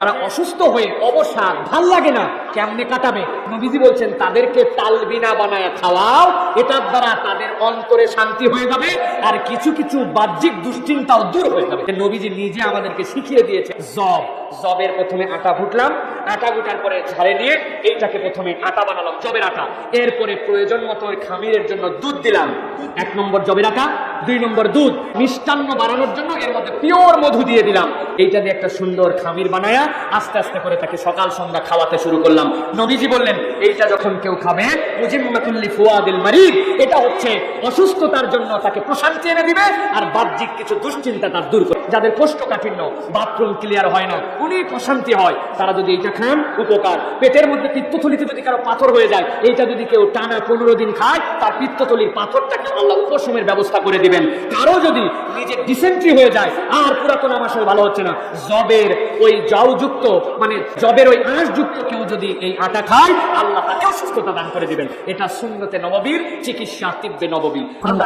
তারা অসুস্থ হয়ে অবসাদ ভাল লাগে না, কেমনে কাটাবে? নবীজি বলছেন তাদেরকে তালবিনা বানায় খাওয়াও, এটার দ্বারা তাদের অন্তরে শান্তি হয়ে যাবে আর কিছু কিছু বাহ্যিক দুশ্চিন্তাও দূর হয়ে যাবে। নবীজি নিজে আমাদেরকে শিখিয়ে দিয়েছে। জবের প্রথমে আটা ফুটলাম, আটা গুটার পরে ঝাড়ে নিয়ে এইটাকে প্রথমে আটা বানালাম, জবের আটা। এরপরে প্রয়োজন মতো ওই খামিরের জন্য দুধ দিলাম। 1 নম্বর জবের আটা, 2 নম্বর দুধ। মিষ্টান্ন বানানোর জন্য এর মধ্যে পিওর মধু দিয়ে দিলাম। এইটা দিয়ে একটা সুন্দর খামির বানায়া আস্তে আস্তে করে তাকে সকাল সন্ধ্যা খাওয়াতে শুরু করলাম। নবীজি বললেন এইটা যখন কেউ খাবে, মুজিম্মাতুল্লি ফুয়াদিল মারিদ, এটা হচ্ছে অসুস্থতার জন্য তাকে প্রশান্তি এনে দিবে আর বাহ্যিক কিছু দুশ্চিন্তা তার দূর করে। যাদের কোষ্ঠকাঠিন্য, বাথরুম ক্লিয়ার হয় না, উনি প্রশান্তি হয়, তারা যদি এইটা খান উপকার। পেটের মধ্যে পিত্তথলিতে যদি কারো পাথর হয়ে যায়, এইটা যদি কেউ টানা 15 দিন খায়, তার পিত্তথলির পাথরটাকে আল্লাহ উপশমের ব্যবস্থা করে দিবেন। কারো যদি নিজের ডিসেন্ট্রি হয়ে যায় আর পুরাতন আমাশয় ভালো হচ্ছে না, জবের ওই জাউযুক্ত মানে জবের ওই আঁশযুক্ত কেউ যদি এই আটা খায়, আল্লাহ তাকেও সুস্থতা দান করে দিবেন। এটা সুন্নতে নববীর চিকিৎসা, তিব্বে নববী।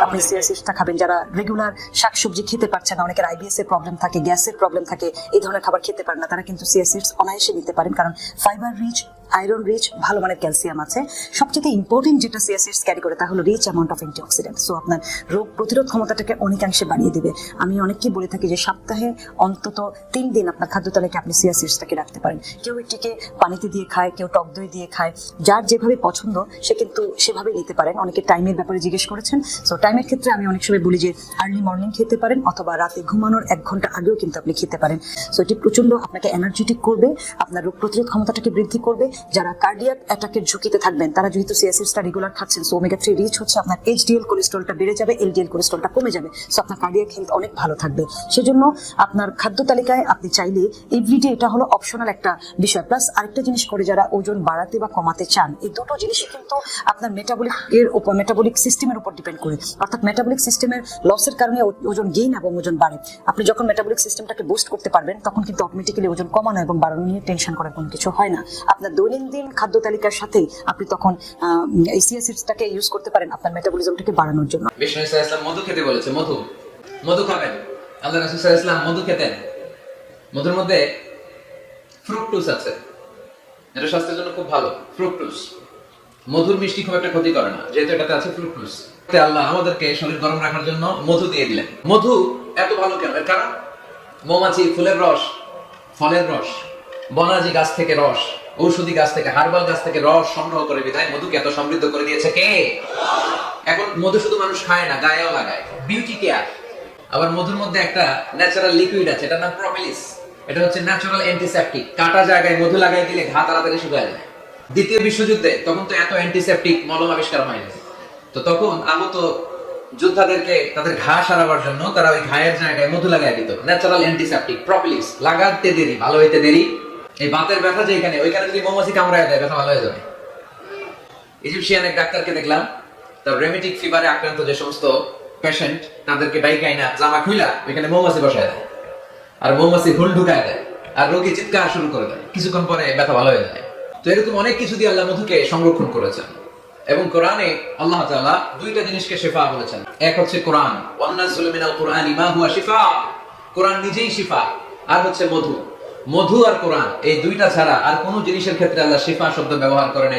আপনি সিয়াসিসটা খাবেন। যারা রেগুলার শাকসবজি খেতে পারছেন না, অনেকের আইবিএস এর প্রবলেম থাকে, গ্যাসের প্রবলেম থাকে, এই ধরনের খাবার খেতে পারেন না, তারা কিন্তু সিয়াসিস অনায়াসে নিতে পারেন। কারণ ফাইবার রিচ, আয়রন রিচ, ভালো মানের ক্যালসিয়াম আছে। সবচেয়ে ইম্পর্টেন্ট যেটা সিয়াসিস ক্যারি করে তা হলো rich amount of antioxidant. So আপনার রোগ প্রতিরোধ ক্ষমতাটাকে অনেকাংশে বাড়িয়ে দেবে। আমি অনেককেই বলে থাকি যে সপ্তাহে অন্তত 3 দিন আপনার খাদ্য তালিকায় আপনি সিয়াসিসটাকে রাখতে পারেন। কেউ এটিকে পানিতে দিয়ে খায়, কেউ টক দই দিয়ে খায়, যার যেভাবে পছন্দ সে কিন্তু সেভাবে নিতে পারেন। অনেকে টাইমের ব্যাপারে জিজ্ঞেস করেছেন। সো টাইমের ক্ষেত্রে আমি অনেক সময় বলি যে আর্লি মর্নিং খেতে পারেন অথবা রাতে ঘুমানোর 1 ঘন্টা আগেও কিন্তু আপনি খেতে পারেন। সো এটি প্রচন্ড আপনাকে এনার্জেটিক করবে, আপনার রোগ প্রতিরোধ ক্ষমতাটাকে বৃদ্ধি করবে। যারা কার্ডিয়াক অ্যাটাকের ঝুঁকিতে থাকবেন তারা যেহেতু সিয়াসিসটা রেগুলার খাচ্ছেন, সো ওমেগা 3 রিচ হচ্ছে, আপনার এইচডিএল কোলেস্টেরলটা বেড়ে যাবে, এলডিএল কোলেস্টেরলটা কমে যাবে। সো আপনার কার্ডিয়াক হেলথ অনেক ভালো থাকবে। সেজন্য আপনার খাদ্য তালিকায় আপনি চাইলে এভরিডে, এটা হলো অপশনাল একটা বিষয়। প্লাস আরেকটা জিনিস করে যারা ওজন বাড়াতে বা কমাতে চান, এই দুটো জিনিসই কিন্তু আপনার মেটাবলিক সিস্টেমের উপর ডিপেন্ড করে। অর্থাৎ মেটাবলিক সিস্টেমের লসের কারণে ওজন গেইন এবং ওজন বাড়ে। আপনি যখন মেটাবলিক সিস্টেমটাকে বুস্ট করতে পারবেন, তখন কিন্তু অটোমেটিক্যালি ওজন কমানো এবং বাড়ানো নিয়ে টেনশন করার কোনো কিছু হয় না। আপনার দৈনন্দিন খাদ্য তালিকার সাথে আপনি তখন এই সিয়াসিডসটাকে ইউজ করতে পারেন আপনার মেটাবলিজমটাকে বাড়ানোর জন্য। বিষ্ণু সাল্লাল্লাহু আলাইহি ওয়াসাল্লাম মধু খেতে বলেছে। মধু খাবেন। আল্লাহ রাসূল সাল্লাল্লাহু আলাইহি ওয়াসাল্লাম মধু খেতেন। মধুর মধ্যে ফ্রুকটোজ আছে, এটা স্বাস্থ্যের জন্য খুব ভালো। ফ্রুকটোজ, মধুর মিষ্টি খুব একটা ক্ষতি করে না, যেহেতু এটাতে আছে ফ্রুকটোজ। আল্লাহ আমাদেরকে শরীর গরম রাখার জন্য মধু দিয়ে দিলেন। মধু এত ভালো কেন? এর কারণ মৌমাছি ফুলের রস, ফলের রস, বনাজি গাছ থেকে রস, ঔষধি গাছ থেকে, হার্বাল গাছ থেকে রস সংগ্রহ করে বিধায় মধুকে এত সমৃদ্ধ করে দিয়েছে কে? এখন মধু শুধু মানুষ খায় না, গায়েও লাগায়, বিউটি কেয়ার। আবার মধুর মধ্যে একটা ন্যাচারাল লিকুইড আছে, এটার নাম প্রোপেলিস। এটা হচ্ছে ন্যাচারাল অ্যান্টিসেপটিক। কাটা জায়গায় মধু লাগাই দিলে ঘা তাড়াতাড়ি শুকায় যায়। দ্বিতীয় বিশ্বযুদ্ধে তখন তো এত অ্যান্টিসেপটিক মলম আবিষ্কার হয়নি, তো তখন আহত যোদ্ধাদেরকে তাদের ঘা সারাবার জন্য তারা ওই ঘায়ের জায়গায় মধু লাগাই দিত। Natural antiseptic propolis. লাগাতে দেরি, ভালো হইতে দেরি। এই বাতের ব্যথা যেখানে, ওইখানে যদি মৌমাছি কামড়ায় দেয়, ব্যথা ভালো হয়ে যাবে। ইজিপশিয়ান এক ডাক্তারকে দেখলাম, তার রেমেটিক ফিভারে আক্রান্ত যে সমস্ত পেশেন্ট, তাদেরকে ডাইকাইনা জামা খুইলা ওইখানে মৌমাছি বসায় দেয়, আর মৌমাছি হুল ঢুকায় দেয়, আর রোগী চিৎকার শুরু করে দেয়। কিছুক্ষণ পরে ব্যথা ভালো হয়ে যায়। তো এরকম অনেক কিছু দিয়ে আল্লাহ মধুকে সংরক্ষণ করেছেন। এবং কোরআনে আল্লাহ তাআলা 2টা জিনিসকে শিফা বলেছেন। এক হচ্ছে কোরআন, ওয়ান্নাজুলু মিনাল কুরআনি মা হুয়া শিফা, কোরআন নিজেই শিফা। আর হচ্ছে মধু। মধু আর কোরআন, এই 2টা ছাড়া আর কোনো জিনিসের ক্ষেত্রে আল্লাহ শিফা শব্দ ব্যবহার করে নাই।